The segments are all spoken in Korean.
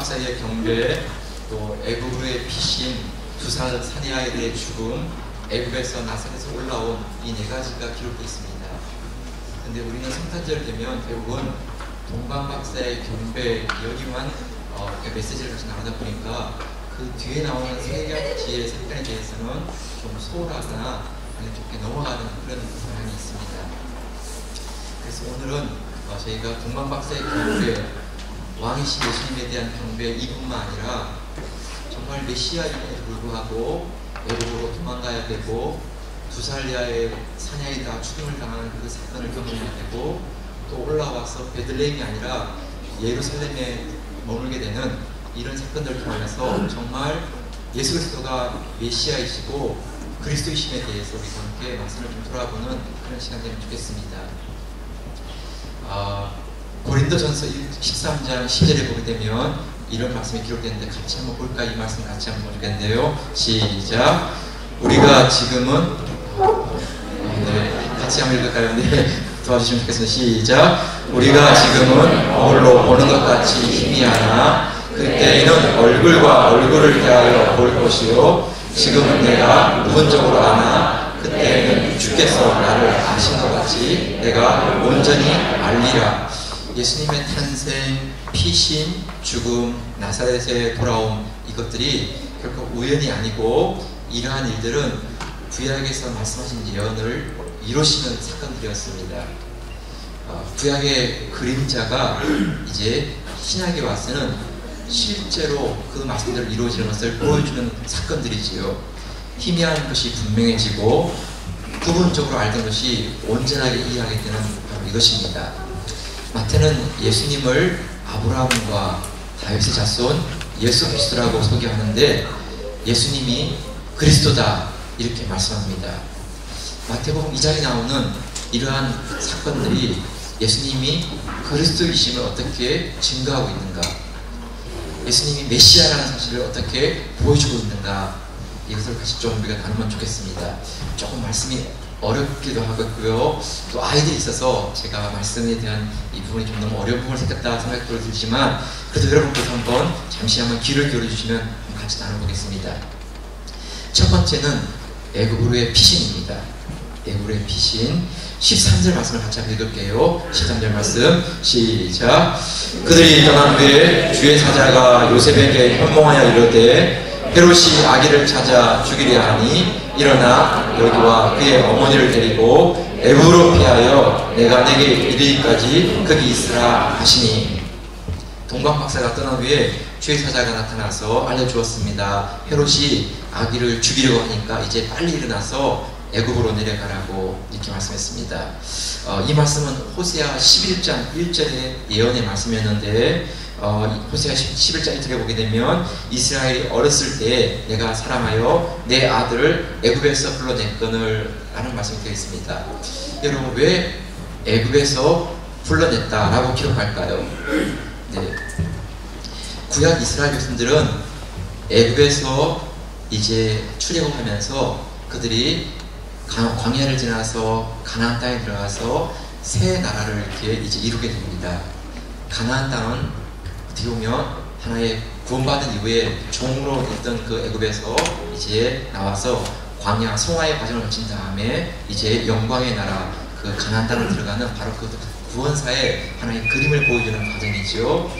박사의 경배, 또 애굽으로의 피신, 두 살 사내아이들의 죽음, 애굽에서 나사렛에서 올라온 이 네 가지가 기록되어 있습니다. 근데 우리는 성탄절 되면 결국은 동방 박사의 경배 여기만 메시지를 같이 나누다 보니까 그 뒤에 나오는 세 가지의 사건에 대해서는 좀 소홀하거나 이렇게 넘어가는 그런 경향이 있습니다. 그래서 오늘은 저희가 동방 박사의 경배, 왕이신 예수님에 대한 경배 이뿐만 아니라 정말 메시아임에도 불구하고 애굽으로 도망가야 되고 두 살 이하의 사냥이가 죽임을 당하는 그 사건을 경험해야 되고 또 올라와서 베들레헴이 아니라 예루살렘에 머물게 되는 이런 사건들을 통해서 정말 예수 그리스도가 메시아이시고 그리스도이심에 대해서 우리 함께 말씀을 좀 돌아보는 그런 시간 되면 좋겠습니다. 고린도전서 13장 10절에 보게 되면 이런 말씀이 기록되는데 같이 한번 볼까? 이 말씀 같이 한번 보면 좋겠는데요. 시작. 우리가 지금은 같이 한번 읽을까요? 네, 도와주시면 좋겠습니다. 시작. 우리가 지금은 거울로 보는 것 같이 희미하나 그때에는 얼굴과 얼굴을 대하여 볼 것이요 지금은 내가 부분적으로 아나 그때에는 주께서 나를 아신 것 같이 내가 온전히 알리라. 예수님의 탄생, 피신, 죽음, 나사렛에 돌아옴, 이것들이 결코 우연이 아니고 이러한 일들은 구약에서 말씀하신 예언을 이루시는 사건들이었습니다. 구약의 그림자가 이제 신약에 와서는 실제로 그 말씀대로 이루어지는 것을 보여주는 사건들이지요. 희미한 것이 분명해지고 부분적으로 알던 것이 온전하게 이해하게 되는 바로 이것입니다. 마태는 예수님을 아브라함과 다윗의 자손 예수 그리스도라고 소개하는데 예수님이 그리스도다 이렇게 말씀합니다. 마태복음 2장에 나오는 이러한 사건들이 예수님이 그리스도이심을 어떻게 증거하고 있는가, 예수님이 메시아라는 사실을 어떻게 보여주고 있는가, 이것을 같이 좀 우리가 나누면 좋겠습니다. 조금 말씀이 어렵기도 하고요. 또 아이들이 있어서 제가 말씀에 대한 이 부분이 좀 너무 어려운 부분을 생겼다 생각도 들지만 그래도 여러분께서 한번 잠시 한번 귀를 기울여 주시면 같이 나눠보겠습니다. 첫 번째는 애굽으로의 피신입니다. 애굽으로의 피신 13절 말씀을 같이 한번 읽을게요. 13절 말씀 시작. 그들이 떠난 후에 주의 사자가 요셉에게 현몽하여 이르되 헤롯이 아기를 찾아 죽이려 하니 일어나 여기와 그의 어머니를 데리고 애굽으로 피하여 내가 내게 이르기까지 거기 있으라 하시니. 동방 박사가 떠난 후에 주의 사자가 나타나서 알려주었습니다. 헤롯이 아기를 죽이려고 하니까 이제 빨리 일어나서 애굽으로 내려가라고 이렇게 말씀했습니다. 이 말씀은 호세아 11장 1절의 예언의 말씀이었는데 호세아 11장 1절에 보게 되면 이스라엘이 어렸을 때 내가 사랑하여 내 아들을 애굽에서 불러냈거늘 라는 말씀이 되어 있습니다. 여러분 왜 애굽에서 불러냈다라고 기록할까요? 네. 구약 이스라엘 백성들은 애굽에서 이제 출애굽하면서 그들이 광야를 지나서 가나안 땅에 들어가서 새 나라를 이렇게 이제 이루게 됩니다. 가나안 땅은 어떻게 보면 하나의 구원받은 이후에 종으로 있던 그 애굽에서 이제 나와서 광야 송화의 과정을 거친 다음에 이제 영광의 나라 그 가나안 땅을 들어가는 바로 그 구원사의 하나의 그림을 보여주는 과정이죠.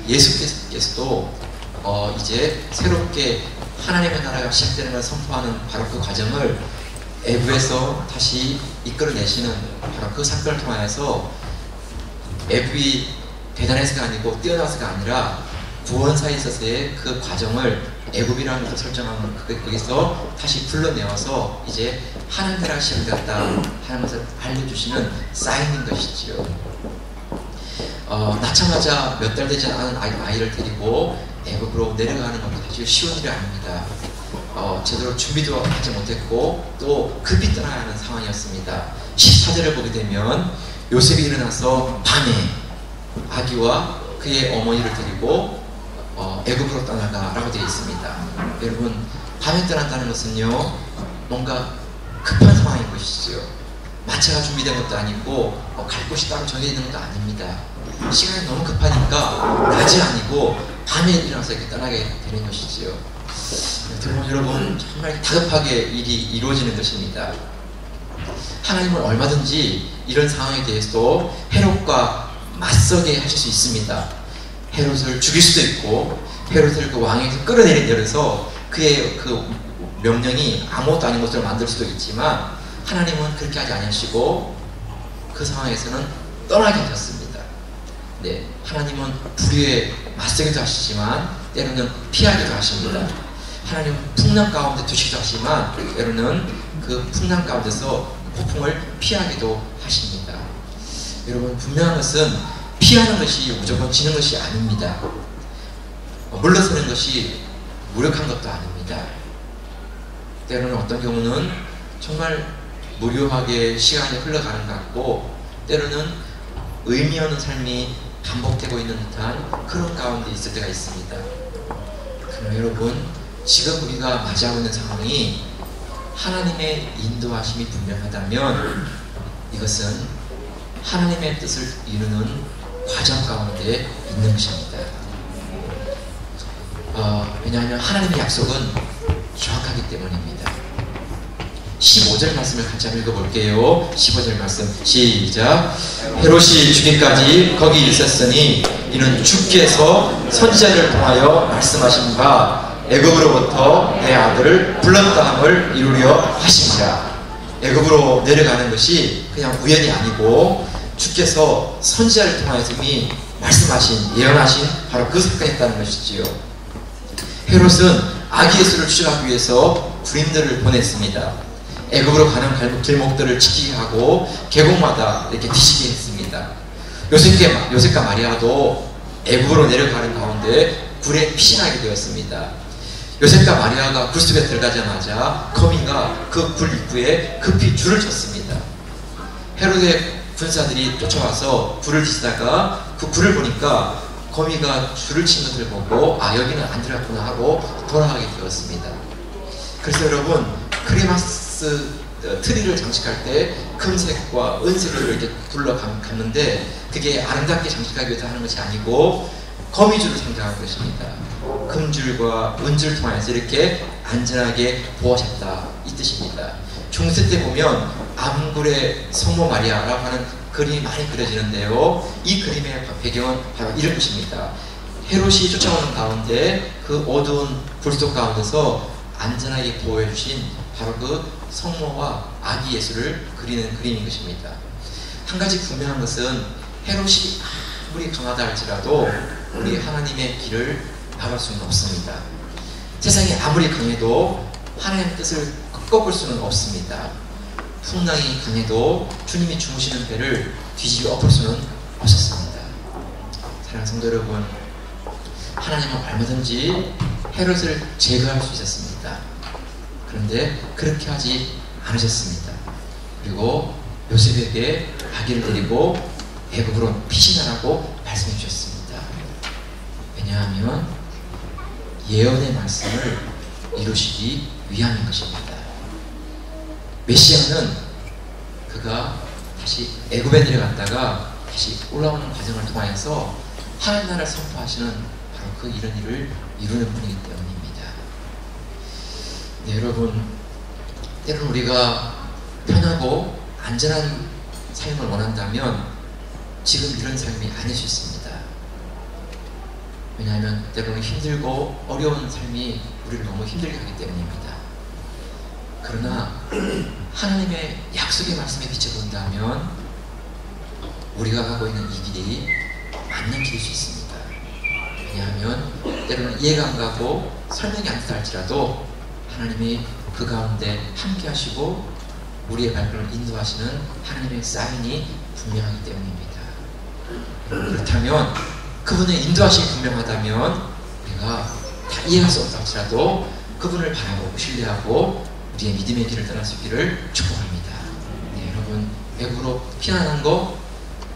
예수께서도 이제 새롭게 하나님의 나라가 시작되는 걸 선포하는 바로 그 과정을 애굽에서 다시 이끌어내시는 바로 그 사건을 통하여서 애굽이 대단해서가 아니고 뛰어나서가 아니라 구원사에 있어서의 그 과정을 애굽이라는 것을 설정하는 거기서 다시 불러내어서 이제 하나님 나라가 시작되었다 하는 것을 알려주시는 사인인 것이지요. 낳자마자 몇 달 되지 않은 아이를 데리고 애굽으로 내려가는 것도 사실 쉬운 일이 아닙니다. 제대로 준비도 하지 못했고 또 급히 떠나야 하는 상황이었습니다. 14절을 보게 되면 요셉이 일어나서 밤에 아기와 그의 어머니를 데리고 애굽으로 떠나가라고 되어 있습니다. 여러분 밤에 떠난다는 것은요 뭔가 급한 상황인 것이지요. 마차가 준비된 것도 아니고 갈 곳이 따로 정해져 있는 것도 아닙니다. 시간이 너무 급하니까 낮이 아니고 밤에 일어나서 이렇게 떠나게 되는 것이지요. 여러분, 정말 다급하게 일이 이루어지는 것입니다. 하나님은 얼마든지 이런 상황에 대해서도 헤롯과 맞서게 하실 수 있습니다. 헤롯을 죽일 수도 있고 헤롯을 그 왕에서 끌어내려서 그의 그 명령이 아무것도 아닌 것으로 만들 수도 있지만 하나님은 그렇게 하지 않으시고 그 상황에서는 떠나게 하셨습니다. 네, 하나님은 불의에 맞서기도 하시지만 때로는 피하기도 하십니다. 하나님은 풍랑 가운데 두시기도 하시지만 때로는 그 풍랑 가운데서 폭풍을 피하기도 하십니다. 여러분, 분명한 것은 피하는 것이 무조건 지는 것이 아닙니다. 물러서는 것이 무력한 것도 아닙니다. 때로는 어떤 경우는 정말 무료하게 시간이 흘러가는 것 같고 때로는 의미 없는 삶이 반복되고 있는 듯한 그런 가운데 있을 때가 있습니다. 그러나 여러분, 지금 우리가 맞이하고 있는 상황이 하나님의 인도하심이 분명하다면 이것은 하나님의 뜻을 이루는 과정 가운데 있는 것입니다. 왜냐하면 하나님의 약속은 정확하기 때문입니다. 15절 말씀을 같이 한번 읽어볼게요. 15절 말씀 시작. 헤롯이 죽기까지 거기 있었으니 이는 주께서 선지자를 통하여 말씀하신 바 애굽으로부터 내 아들을 불렀다함을 이루려 하십니다. 애굽으로 내려가는 것이 그냥 우연이 아니고 주께서 선지자를 통하여서 이미 말씀하신, 예언하신 바로 그 사건이 있다는 것이지요. 헤롯은 아기 예수를 추적하기 위해서 군인들을 보냈습니다. 애굽으로 가는 길목들을 지키게 하고 계곡마다 이렇게 뒤지게 했습니다. 요셉과 마리아도 애굽으로 내려가는 가운데 굴에 피신하게 되었습니다. 요셉과 마리아가 굴 속에 들어가자마자 거미가 그 굴 입구에 급히 줄을 쳤습니다. 헤롯의 군사들이 쫓아와서 굴을 뒤지다가 그 굴을 보니까 거미가 줄을 친 것을 보고 여기는 안 들어갔구나 하고 돌아가게 되었습니다. 그래서 여러분, 크리스마스 트리를 장식할 때 금색과 은색으로 이렇게 둘러갔는데 그게 아름답게 장식하기 위해서 하는 것이 아니고 거미줄을 상징하는 것입니다. 금줄과 은줄을 통해서 이렇게 안전하게 보호하셨다, 이 뜻입니다. 중세 때 보면 암굴의 성모 마리아라고 하는 그림이 많이 그려지는데요. 이 그림의 배경은 바로 이런 것입니다. 헤롯이 쫓아오는 가운데 그 어두운 굴속 가운데서 안전하게 보호해 주신 바로 그 성모와 아기 예수를 그리는 그림인 것입니다. 한 가지 분명한 것은 헤롯이 아무리 강하다 할지라도 우리 하나님의 길을 막을 수는 없습니다. 세상이 아무리 강해도 하나님의 뜻을 꺾을 수는 없습니다. 풍랑이 강해도 주님이 주무시는 배를 뒤집어 엎을 수는 없었습니다. 사랑하는 성도 여러분, 하나님은 얼마든지 헤롯을 제거할 수 있었습니다. 그런데 그렇게 하지 않으셨습니다. 그리고 요셉에게 아기를 데리고 애굽으로 피신하라고 말씀해 주셨습니다. 왜냐하면 예언의 말씀을 이루시기 위함인 것입니다. 메시아는 그가 다시 애굽에 내려갔다가 다시 올라오는 과정을 통하여서 하나님 나라를 선포하시는 바로 그 이런 일을 이루는 분이기 때문입니다. 네, 여러분, 때로는 우리가 편하고 안전한 삶을 원한다면 지금 이런 삶이 아닐 수 있습니다. 왜냐하면 때로는 힘들고 어려운 삶이 우리를 너무 힘들게 하기 때문입니다. 그러나 하나님의 약속의 말씀에 비춰본다면 우리가 가고 있는 이 길이 맞는 길일 수 있습니다. 왜냐하면 때로는 이해가 안 가고 설명이 안 된다 할지라도 하나님이 그 가운데 함께 하시고 우리의 발걸음을 인도하시는 하나님의 사인이 분명하기 때문입니다. 그렇다면 그분의 인도하심이 분명하다면 우리가 다 이해할 수 없다 할지라도 그분을 바라보고 신뢰하고 우리의 믿음의 길을 떠날 수 있기를 축복합니다. 네, 여러분, 애굽으로 피난한 거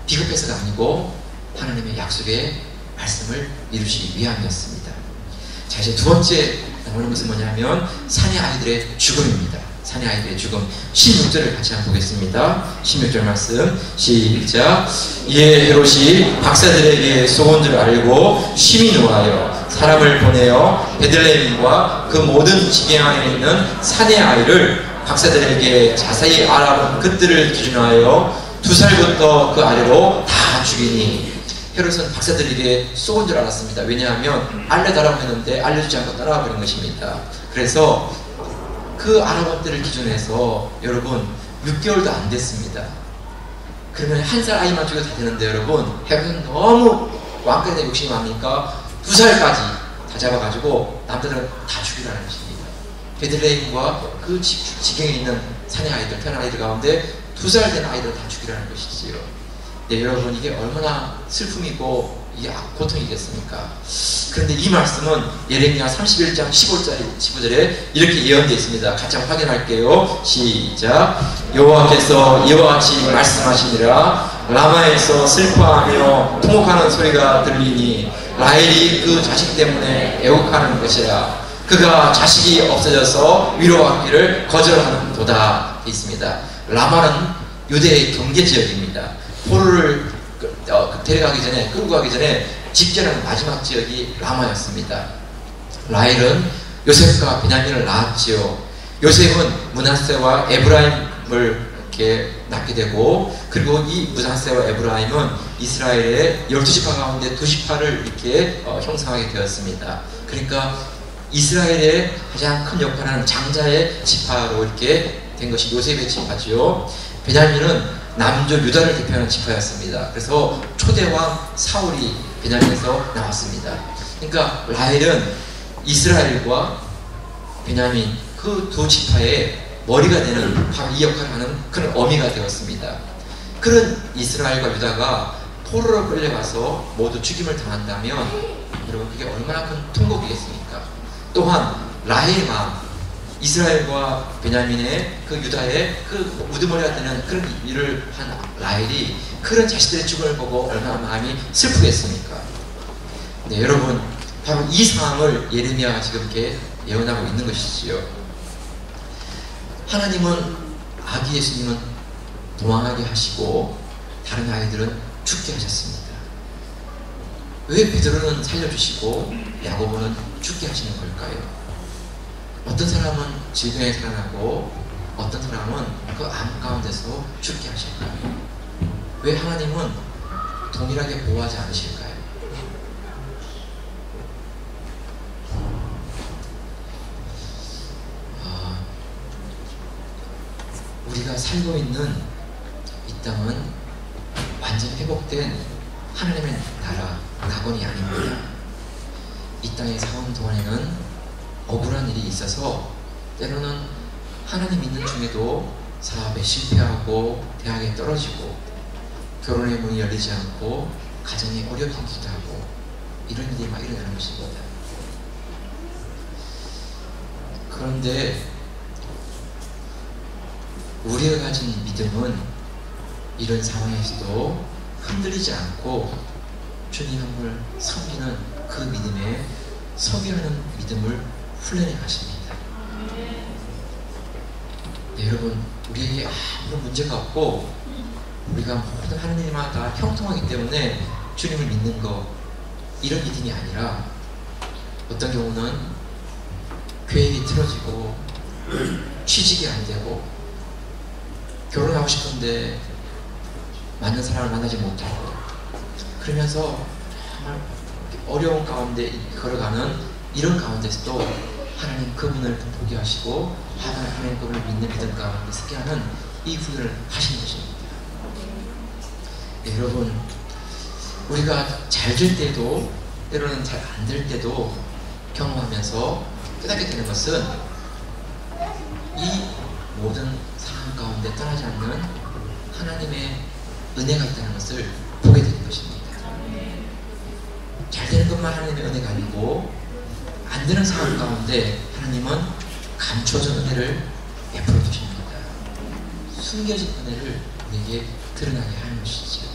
비급해서가 아니고 하나님의 약속의 말씀을 이루시기 위함이었습니다. 자, 이제 두 번째 나오는 것은 뭐냐면 사내 아이들의 죽음입니다. 사내 아이들의 죽음. 16절을 같이 한번 보겠습니다. 16절 말씀 시작. 이에 헤롯이 박사들에게 쏘은 줄 알고 심히 노하여 사람을 보내어 베들레헴과 그 모든 지경에 있는 산의 아이를 박사들에게 자세히 알아본 그들을 기준하여 2살부터 그 아래로 다 죽이니. 헤롯은 박사들에게 쏘은 줄 알았습니다. 왜냐하면 알려달라고 했는데 알려주지 않고 따라와 버린 것입니다. 그래서 그 알아본 때를 기준해서 여러분 6개월도 안 됐습니다. 그러면 1살 아이만 죽여도 다 되는데 여러분 헤롯은 너무 왕권에 대한 욕심이 많으니까 2살까지 다 잡아가지고 남자들은 다 죽이라는 것입니다. 베들레헴과 그 지경에 있는 산의 아이들, 태어난 아이들 가운데 2살 된 아이들을 다 죽이라는 것이지요. 네, 여러분 이게 얼마나 슬픔이고 이게 고통이겠습니까? 그런데 이 말씀은 예레미야 31장 15절에 이렇게 예언되어 있습니다. 같이 한번 확인할게요. 시작. 여호와께서 이와 같이 말씀하시니라. 라마에서 슬퍼하며 통곡하는 소리가 들리니 라헬이 그 자식 때문에 애곡하는 것이라. 그가 자식이 없어져서 위로받기를 거절하는도다 되어 있습니다. 라마는 유대의 경계지역입니다. 포로를 데려가기 전에, 끌고 가기 전에 집결하는 마지막 지역이 라마였습니다. 라헬은 요셉과 베냐민을 낳았지요. 요셉은 므낫세와 에브라임을 이렇게 낳게 되고, 그리고 이 므낫세와 에브라임은 이스라엘의 12지파 가운데 2지파를 이렇게 형성하게 되었습니다. 그러니까 이스라엘의 가장 큰 역할을 하는 장자의 지파로 이렇게 된 것이 요셉의 지파지요. 베냐민은 남조 유다를 대표하는 지파였습니다. 그래서 초대왕 사울이 베냐민에서 나왔습니다. 그러니까 라헬은 이스라엘과 베냐민 그 두 지파의 머리가 되는 바로 이 역할을 하는 그런 어미가 되었습니다. 그런 이스라엘과 유다가 포로로 끌려가서 모두 죽임을 당한다면 여러분 그게 얼마나 큰 통곡이겠습니까? 또한 라헬의 마음, 이스라엘과 베냐민의 그 유다의 그 우두머리가 되는 그런 일을 한 라헬이 그런 자식들의 죽음을 보고 얼마나 마음이 슬프겠습니까? 네, 여러분 바로 이 상황을 예레미야가 지금 이렇게 예언하고 있는 것이지요. 하나님은 아기 예수님은 도망하게 하시고 다른 아이들은 죽게 하셨습니다. 왜 베드로는 살려주시고 야고보는 죽게 하시는 걸까요? 어떤 사람은 질병에 살아나고 어떤 사람은 그 암 가운데서 죽게 하실까요? 왜 하나님은 동일하게 보호하지 않으실까요? 우리가 살고 있는 이 땅은 완전 회복된 하나님의 나라, 낙원이 아닙니다. 이 땅에 사는 동안에는 억울한 일이 있어서 때로는 하나님 믿는 중에도 사업에 실패하고 대학에 떨어지고 결혼의 문이 열리지 않고 가정에 어려움이 생기기도 하고 이런 일이 막 일어나는 것입니다. 그런데 우리가 가진 믿음은 이런 상황에서도 흔들리지 않고 주님을 섬기는 그 믿음에 서기하는 믿음을 훈련해 가십니다. 네, 여러분 우리에게 아무런 문제가 없고 우리가 모든 하나님마다 형통하기 때문에 주님을 믿는 것 이런 믿음이 아니라 어떤 경우는 계획이 틀어지고 취직이 안 되고 결혼하고 싶은데 맞는 사람을 만나지 못하고 그러면서 정말 어려운 가운데 걸어가는 이런 가운데서도 하나님 그분을 포기하시고 하나님 그분을 믿는 믿음 가운데 서게 하는 이 훈련을 하시는 것입니다. 네, 여러분 우리가 잘 될 때도 때로는 잘 안 될 때도 경험하면서 깨닫게 되는 것은 이 모든 상황 가운데 떠나지 않는 하나님의 은혜가 있다는 것을 보게 되는 것입니다. 잘 되는 것만 하나님의 은혜가 아니고 안 되는 상황 가운데 하나님은 감춰진 은혜를 베풀어 주십니다. 숨겨진 은혜를 우리에게 드러나게 하는 것이죠.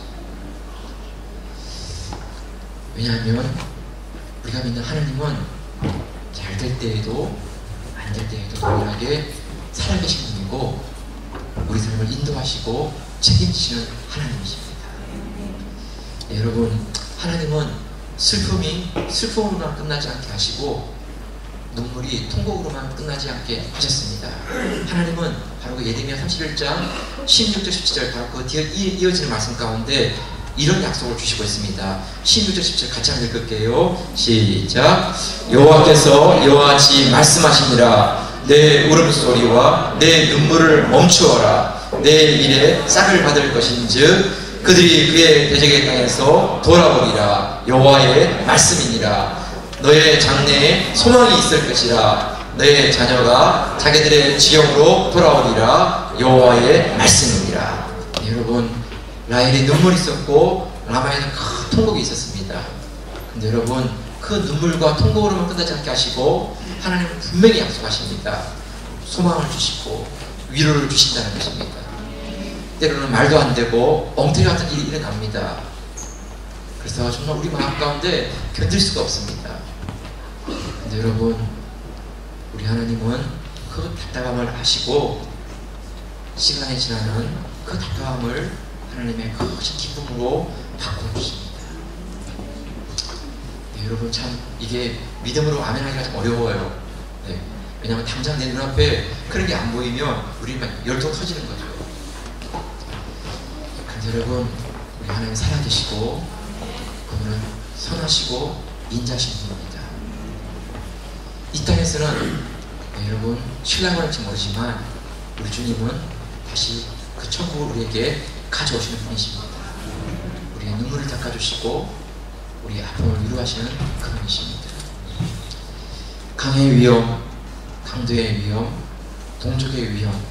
왜냐하면 우리가 믿는 하나님은 잘 될 때에도 안 될 때에도 동일하게 살아계신 분이고 우리 삶을 인도하시고 책임지시는 하나님이십니다. 네, 여러분 하나님은 슬픔이 슬픔으로만 끝나지 않게 하시고 눈물이 통곡으로만 끝나지 않게 하셨습니다. 하나님은 바로 그 예레미야 31장 16절 17절 바로 그 뒤에 이어지는 말씀 가운데 이런 약속을 주시고 있습니다. 16절 17절 같이 한번 읽을게요. 시작. 여호와께서 이와 같이 말씀하시니라. 내 울음소리와 내 눈물을 멈추어라. 내 일에 싹을 받을 것인즉 그들이 그의 대적의 땅에서 돌아오리라. 여호와의 말씀이니라. 너의 장래에 소망이 있을 것이라. 너의 자녀가 자기들의 지형으로 돌아오리라. 여호와의 말씀이니라. 네, 여러분 라헬이 눈물이 있었고 라마에는 큰 통곡이 있었습니다. 근데 여러분 그 눈물과 통곡으로만 끝나지 않게 하시고 하나님은 분명히 약속하십니다. 소망을 주시고 위로를 주신다는 것입니다. 때로는 말도 안 되고 엉터리 같은 일이 일어납니다. 그래서 정말 우리 마음 가운데 견딜 수가 없습니다. 근데 여러분 우리 하나님은 그 답답함을 아시고 시간이 지나는 그 답답함을 하나님의 크신 기쁨으로 바꿔주십니다. 네, 여러분 참 이게 믿음으로 아멘하기가 좀 어려워요. 네, 왜냐하면 당장 내 눈앞에 그런 게 안 보이면 우리 막 열통 터지는 거죠. 그런데 여러분 우리 하나님 살아계시고 그분은 선하시고 인자하신 분입니다. 이 땅에서는 네, 여러분 신랑을 할지 모르지만 우리 주님은 다시 그 천국을 우리에게 가져오시는 분이십니다. 우리의 눈물을 닦아주시고 우리의 아픔을 위로하시는 그분이십니다. 강의 위험, 강도의 위험, 동족의 위험,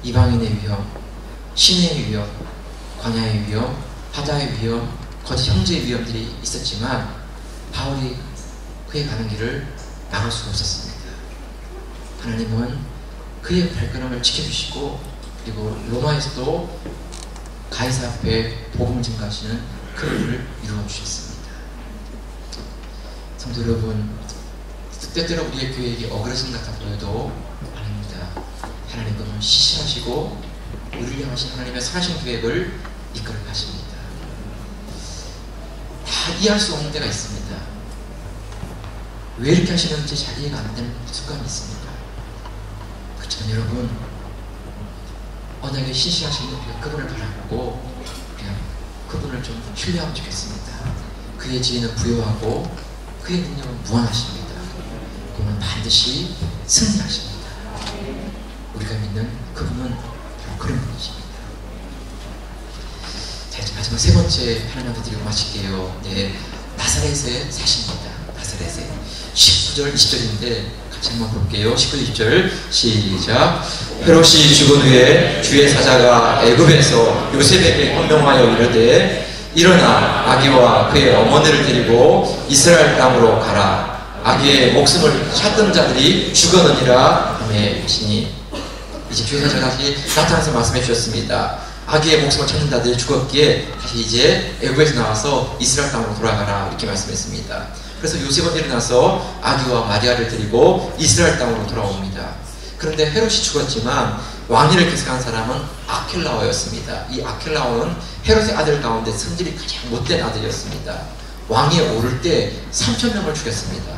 이방인의 위험, 신의 위험, 광야의 위험, 바다의 위험, 거짓 형제의 위험들이 있었지만 바울이 그의 가는 길을 막을 수가 없었습니다. 하나님은 그의 발걸음을 지켜주시고 그리고 로마에서도 가이사 앞에 복음을 증거하시는 그 일을 이루어 주셨습니다. 성도 여러분, 때때로 우리의 교회에게 억울해진 것 같아 보여도 아닙니다. 하나님은 시시하시고 우리를 향하신 하나님의 선하신 계획을 이끌어 가십니다. 다 이해할 수 없는 데가 있습니다. 왜 이렇게 하시는지 잘 이해가 안 되는 순간이 있습니다. 그렇지만 여러분 언약에 신실하신 그분을 바라보고 그냥 그분을 좀 신뢰하면 좋겠습니다. 그의 지혜는 부요하고 그의 능력은 무한하십니다. 그분은 반드시 승리하십니다. 우리가 믿는 그분은 그런 분이십니다. 자, 이제 마지막 세 번째 하나님한테 드리고 마칠게요. 네, 나사렛에 사십니다. 나사렛에 19절 20절인데 같이 한번 볼게요. 19절 20절 시작. 헤롯이 죽은 후에 주의 사자가 애굽에서 요셉에게 헌명하여 이르되 일어나 아기와 그의 어머니를 데리고 이스라엘 땅으로 가라. 아기의 목숨을 찾던 자들이 죽었느니라 하매 하시니 이제 주의 사자가 다시 나타나서 말씀해 주셨습니다. 아기의 목숨을 찾는 자들이 죽었기에 다시 이제 애굽에서 나와서 이스라엘 땅으로 돌아가라 이렇게 말씀했습니다. 그래서 요셉은 일어나서 아기와 마리아를 데리고 이스라엘 땅으로 돌아옵니다. 그런데 헤롯이 죽었지만 왕위를 계승한 사람은 아켈라오였습니다. 이 아켈라오는 헤롯의 아들 가운데 성질이 가장 못된 아들이었습니다. 왕위에 오를 때 3,000명을 죽였습니다.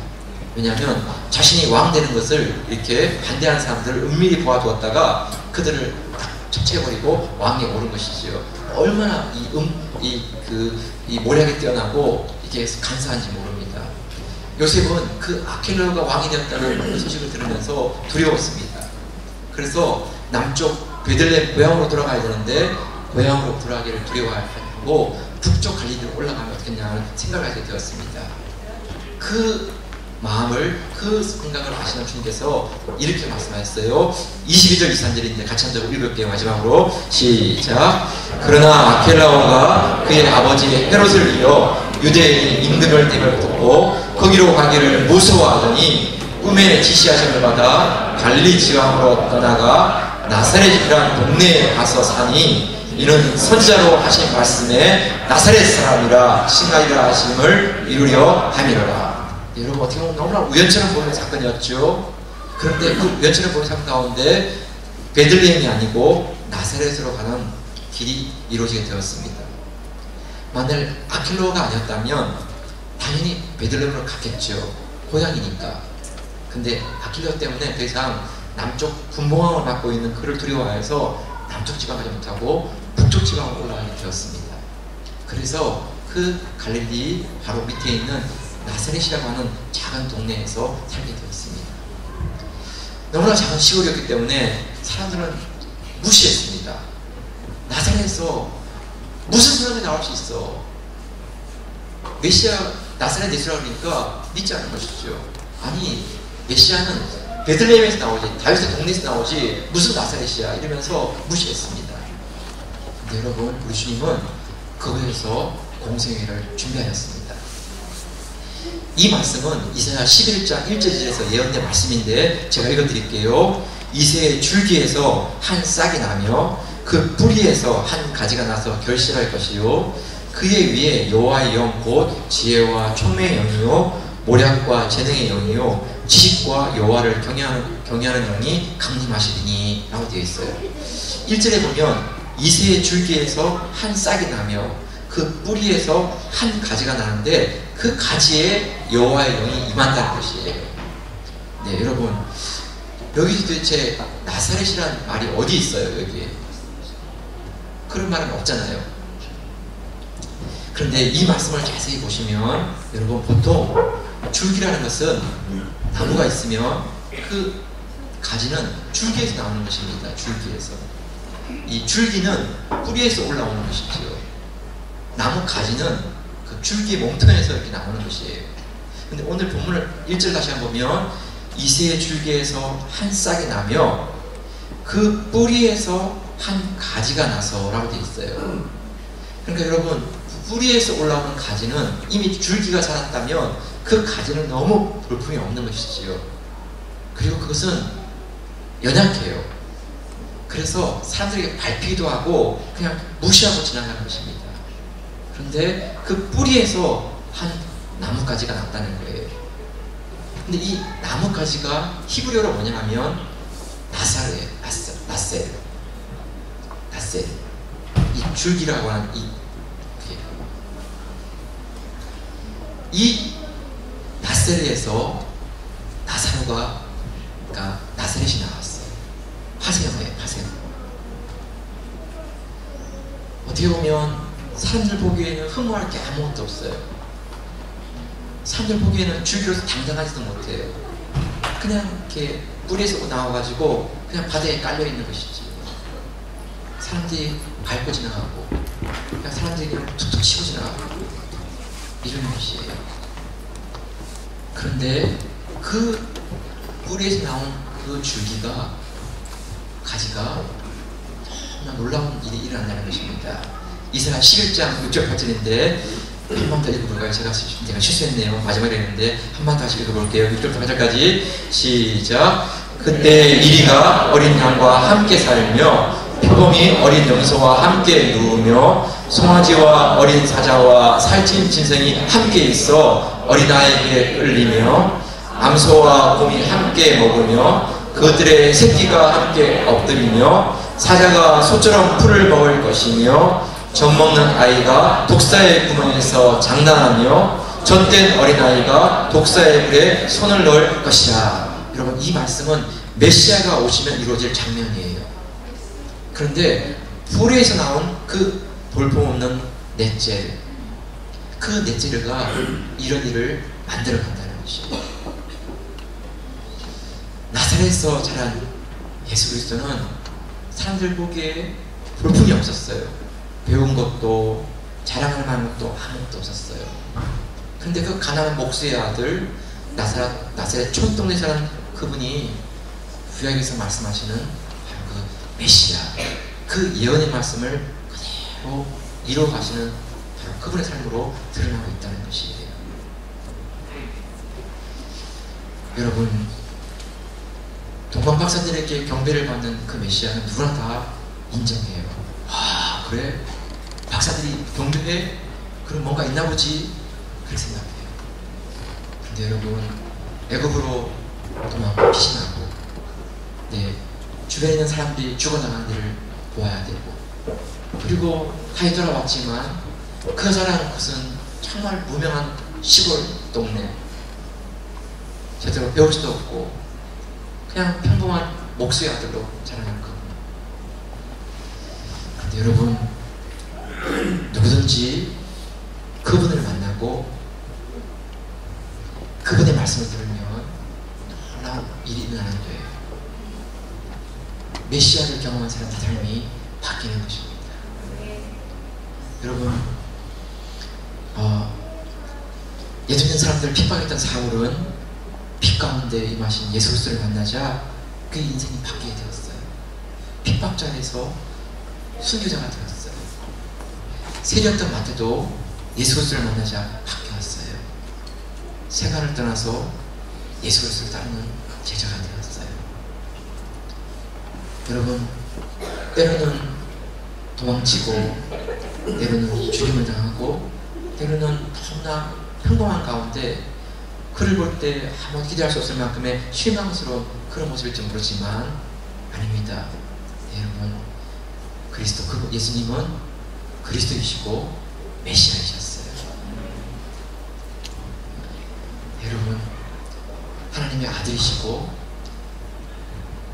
왜냐하면 자신이 왕 되는 것을 이렇게 반대하는 사람들을 은밀히 보아두었다가 그들을 딱 처치해버리고 왕위에 오른 것이지요. 얼마나 이 모략이 뛰어나고 이게 간사한지 모릅니다. 요셉은 그 아켈라오가 왕이 되었다는 소식을 들으면서 두려웠습니다. 그래서 남쪽 베들레헴 고향으로 돌아가야 되는데 고향으로 돌아가기를 두려워하고 북쪽 갈릴리로 올라가면 어떻겠냐는 생각을 하게 되었습니다. 그 마음을, 그 생각을 아시는 주님께서 이렇게 말씀하셨어요. 22절 23절인데 같이 한 절 읽을게요. 마지막으로 시작. 그러나 아켈라오가 그의 아버지 헤롯을 이어 유대인 임금을 땜을 듣고 거기로 가기를 무서워하더니 꿈에 지시하심을 받아 갈릴리 지방으로 떠나가 나사렛이라는 동네에 가서 사니 이는 선지자로 하신 말씀에 나사렛 사람이라 칭하리라 하심을 이루려 함이로라. 여러분 어떻게 보면 너무나 우연처럼 보이는 사건이었죠. 그런데 그 우연처럼 보이는 사건 가운데 베들레헴이 아니고 나사렛으로 가는 길이 이루어지게 되었습니다. 만일 아켈라오가 아니었다면 당연히 베들레헴으로 갔겠죠. 고향이니까. 근데 아킬레오 때문에 더 이상 남쪽 분봉왕을 맡고 있는 그를 두려워해서 남쪽 지방 가지 못하고 북쪽 지방으로 올라가게 되었습니다. 그래서 그 갈릴리 바로 밑에 있는 나사렛이라고 하는 작은 동네에서 살게 되었습니다. 너무나 작은 시골이었기 때문에 사람들은 무시했습니다. 나사렛에서 무슨 사람이 나올 수 있어? 메시아 나사렛 예수라고 그러니까 믿지 않는 것이죠. 아니, 메시아는 베들레헴에서 나오지, 다윗의 동네에서 나오지 무슨 나사렛이야 이러면서 무시했습니다. 근데 여러분, 우리 주님은 그곳에서 공생회를 준비하였습니다. 이 말씀은 이사야 11장 1절에서 예언된 말씀인데 제가 읽어드릴게요. 이새의 줄기에서 한 싹이 나며 그 뿌리에서 한 가지가 나서 결실할 것이요 그의 위에 여호와의 영 곧 지혜와 총명의 영이요 모략과 재능의 영이요 지식과 여호와를 경외하는 영이 강림하시리니 라고 되어 있어요. 1절에 보면 이새의 줄기에서 한 싹이 나며 그 뿌리에서 한 가지가 나는데 그 가지에 여호와의 영이 임한다는 것이에요. 네, 여러분, 여기 도대체 나사렛이란 말이 어디 있어요? 여기에 그런 말은 없잖아요. 그런데 이 말씀을 자세히 보시면 여러분, 보통 줄기라는 것은 나무가 있으면 그 가지는 줄기에서 나오는 것입니다. 줄기에서. 이 줄기는 뿌리에서 올라오는 것이지요. 나무 가지는 그 줄기 몸통에서 이렇게 나오는 것이에요. 근데 오늘 본문을 1절 다시 한번 보면 이새의 줄기에서 한 싹이 나며 그 뿌리에서 한 가지가 나서 라고 되어 있어요. 그러니까 여러분, 뿌리에서 올라오는 가지는 이미 줄기가 자랐다면 그 가지는 너무 볼품이 없는 것이지요. 그리고 그것은 연약해요. 그래서 사람들에게 밟히기도 하고 그냥 무시하고 지나가는 것입니다. 그런데 그 뿌리에서 한 나뭇가지가 났다는 거예요. 근데 이 나뭇가지가 히브리어로 뭐냐 하면 나사레, 나셀. 이 줄기라고 하는 이 나세르에서 나사로가, 그러니까 나사렛이 나왔어요. 파세어예요, 파세어. 어떻게 보면 사람들 보기에는 흠모할 게 아무것도 없어요. 사람들 보기에는 줄기로서 당당하지도 못해요. 그냥 이렇게 뿌리에서 나와가지고 그냥 바다에 깔려있는 것이지. 사람들이 밟고 지나가고 그냥 사람들이 그냥 툭툭 치고 지나가고 이런 것이에요. 그런데 그 뿌리에서 나온 그 줄기가, 가지가 너무나 놀라운 일이 일어난다는 것입니다. 이사야 11장 6절 8절인데 한 번 더 읽어볼까요? 제가 실수했네요. 마지막에 했는데 한 번 다시 읽어볼게요. 6절부터 8절까지 시작. 그때 이리가 어린 양과 함께 살며 표범이 어린 염소와 함께 누우며 송아지와 어린 사자와 살찐 짐승이 함께 있어 어린아이에게 끌리며 암소와 곰이 함께 먹으며 그들의 새끼가 함께 엎드리며 사자가 소처럼 풀을 먹을 것이며 젖먹는 아이가 독사의 구멍에서 장난하며 젖된 어린아이가 독사의 불에 손을 넣을 것이라. 여러분, 이 말씀은 메시아가 오시면 이루어질 장면이에요. 그런데 뿌리에서 나온 그 볼품없는 넷제르, 그 넷제르가 이런 일을 만들어간다는 것이에요. 나사렛에서 자란 예수 그리스도는 사람들 보기에 볼품이 없었어요. 배운 것도 자랑할 만한 것도 아무것도 없었어요. 그런데 그 가난한 목수의 아들 나사렛 촌동네에 사는 그분이 구약에서 말씀하시는 바로 그 메시아, 그 예언의 말씀을 그대로 이루어가시는 바로 그분의 삶으로 드러나고 있다는 것이에요. 여러분, 동방 박사들에게 경배를 받는 그 메시아는 누구나 다 인정해요. 아, 그래? 박사들이 경배해? 그럼 뭔가 있나 보지? 그렇게 생각해요. 근데 여러분, 애굽으로 도망 피신하고, 네, 주변에 있는 사람들이 죽어나가는 일을 보아야 되고, 그리고 다시 돌아왔지만 그 자라는 것은 정말 무명한 시골 동네, 제대로 배울 수도 없고 그냥 평범한 목수의 아들로 자라났고, 근데 여러분, 누구든지 그분을 만나고 그분의 말씀을 들으면 놀라운 일이 일어나는 거예요. 메시아를 경험한 사람의 삶이 바뀌는 것입니다. 여러분, 예전에 사람들을 핍박했던 사울은 핍 가운데 임하신 예수 그리스도를 만나자 그의 인생이 바뀌게 되었어요. 핍박자에서 순교자가 되었어요. 세리였던 마태도 예수 그리스도를 만나자 바뀌었어요. 세간을 떠나서 예수 그리스도를 따르는 제자가 되었어요. 여러분, 때로는 도망치고, 때로는 죽임을 당하고, 때로는 너무나 평범한 가운데 그를 볼 때 아무도 기대할 수 없을 만큼의 실망스러운 그런 모습일지 모르지만 아닙니다. 여러분, 예수님은 그리스도이시고 메시아이셨어요. 여러분, 하나님의 아들이시고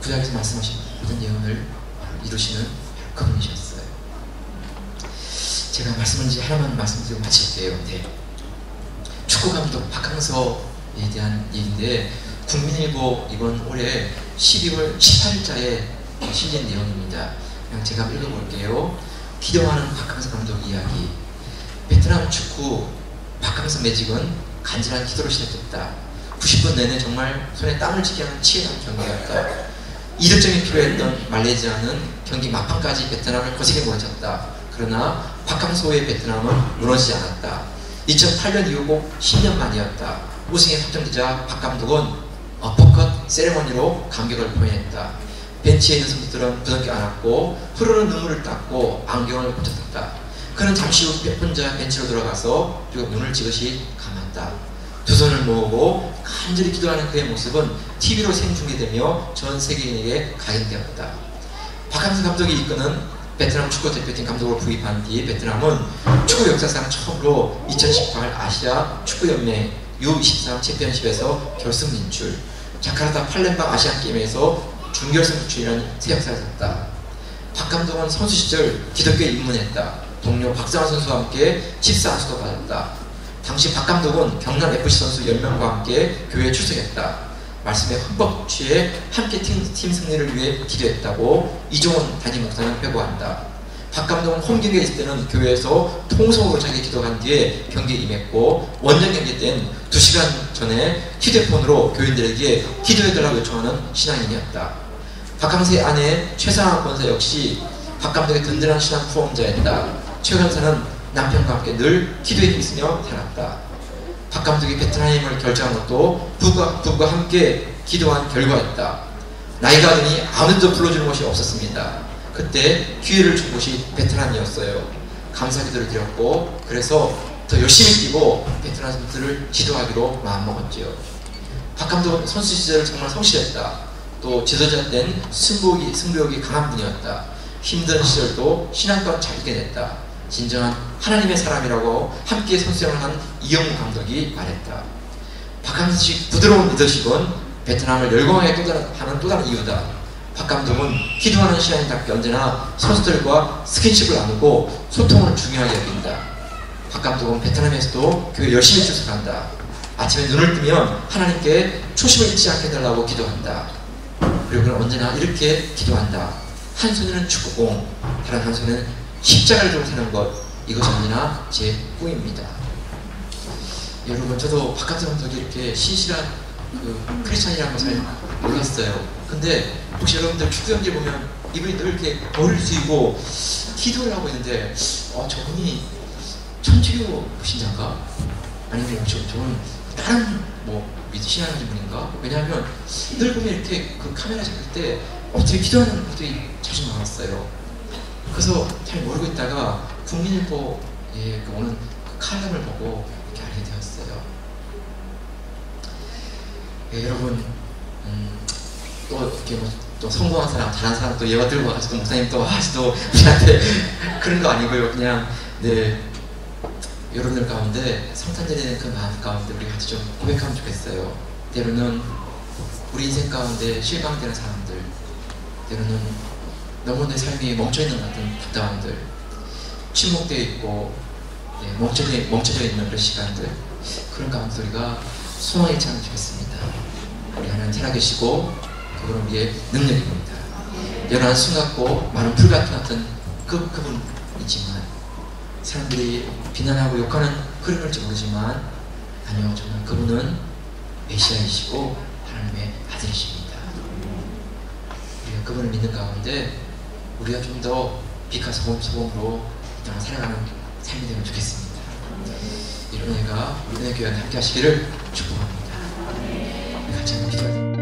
구약에서 말씀하신 모든 예언을 이루시는 그분이셨어요. 제가 말씀을 이제 하나만 말씀드리고 마칠게요. 네. 축구감독 박항서에 대한 얘기인데, 국민일보 이번 올해 12월 18일자에 실린 내용입니다. 그냥 제가 한번 읽어볼게요. 기도하는 박항서 감독 이야기. 베트남 축구 박항서 매직은 간절한 기도로 시작했다. 90분 내내 정말 손에 땀을 쥐게 하는 치열한 경기였다. 이득점이 필요했던 말레이시아는 경기 막판까지 베트남을 거세게 몰아쳤다. 그러나 박항서의 베트남은 무너지지 않았다. 2008년 이후고 10년 만이었다. 우승에 확정되자 박 감독은 어퍼컷 세레머니로 감격을 표현했다. 벤치에 있는 선수들은 부둥켜 안았고 흐르는 눈물을 닦고 안경을 붙였다. 그는 잠시 후 혼자 벤치로 들어가서 그리고 눈을 지그시 감았다. 두 손을 모으고 간절히 기도하는 그의 모습은 TV로 생중계되며 전 세계인에게 각인되었다. 박항서 감독이 이끄는 베트남 축구대표팀 감독을 부임한 뒤 베트남은 축구 역사상 처음으로 2018 아시아 축구연맹 U23 챔피언십에서 결승 진출, 자카르타 팔렘방 아시안게임에서 준결승 진출이라는 새 역사를 샀다. 박 감독은 선수 시절 기독교에 입문했다. 동료 박상환 선수와 함께 집사 안수도 받았다. 당시 박 감독은 경남FC 선수 10명과 함께 교회에 출석했다. 말씀에 흠뻑 취해 함께 팀 승리를 위해 기도했다고 이종원 담임 목사는 회고한다. 박 감독은 홈 경기에 있을 때는 교회에서 통성으로 자기 기도한 뒤에 경기에 임했고, 원정 경기 때는 2시간 전에 휴대폰으로 교인들에게 기도해달라고 요청하는 신앙인이었다. 박항서의 아내 최상화 권사 역시 박 감독의 든든한 신앙 후원자였다. 최 권사는 남편과 함께 늘 기도에 힘쓰며 살았다. 박 감독이 베트남을 결정한 것도 부부가 함께 기도한 결과였다. 나이가 드니 아무도 불러주는 곳이 없었습니다. 그때 기회를 준 곳이 베트남이었어요. 감사 기도를 드렸고, 그래서 더 열심히 뛰고 베트남 선수들을 지도하기로 마음먹었지요. 박 감독은 선수 시절을 정말 성실했다. 또 지도자 땐 승부욕이 강한 분이었다. 힘든 시절도 신앙과 잘 이겨냈다. 진정한 하나님의 사람이라고 함께 선수생활을 한 이영우 감독이 말했다. 박항서식 부드러운 리더십은 베트남을 열광하게 하는 또 다른 이유다. 박 감독은 기도하는 신앙인답게 언제나 선수들과 스킨십을 나누고 소통을 중요하게 여긴다. 박 감독은 베트남에서도 교회 열심히 출석한다. 아침에 눈을 뜨면 하나님께 초심을 잃지 않게 해달라고 기도한다. 그리고 그는 언제나 이렇게 기도한다. 한 손에는 축구공, 다른 한 손에는 십자가를 들고 사는 것, 이것이 언제나 제 꿈입니다. 여러분, 저도 박항서 감독이 이렇게 신실한 크리스찬이라는 것을 몰랐어요. 근데 혹시 여러분들 축구 경기 보면 이분이 늘 이렇게 머리를 숙이고 기도를 하고 있는데, 저분이 천주교 신자인가? 아니면 저분 다른 신앙하는 분인가? 왜냐하면 늘 보면 이렇게 그 카메라 잡을 때 어떻게 기도하는 분들이 자주 나왔어요. 그래서 잘 모르고 있다가 국민일보에 오는 그 칼럼을 보고 이렇게 알게 되었어요. 여러분, 또 이렇게 또 성공한 사람, 잘한 사람 또 예화 들고 와가지고 목사님 또 하시도 우리한테 그런 거 아니고요. 그냥 여러분들 가운데 성탄절에 그 마음 가운데 우리 같이 좀 고백하면 좋겠어요. 때로는 우리 인생 가운데 실망되는 사람들, 때로는 너무 내 삶이 멈춰있는 것 같은 부담들, 침묵되어 있고 멈춰져 있는 그런 시간들, 그런 가운데 우리가 소망이 차면 좋겠습니다. 우리 하나님 살아계시고 그분은 우리의 능력입니다. 연한 숨 같고 많은 불 같은 그분이지만 사람들이 비난하고 욕하는 그런 걸지 모르지만 아니요, 정말 그분은 메시아이시고 하나님의 아들이십니다. 우리가 그분을 믿는 가운데 우리가 좀 더 빛과 소금으로 이 땅을 살아가는 삶이 되면 좋겠습니다. 이런 은혜가 우리 교회 함께 하시기를 축복합니다. 같이 한번 기도하겠습니다.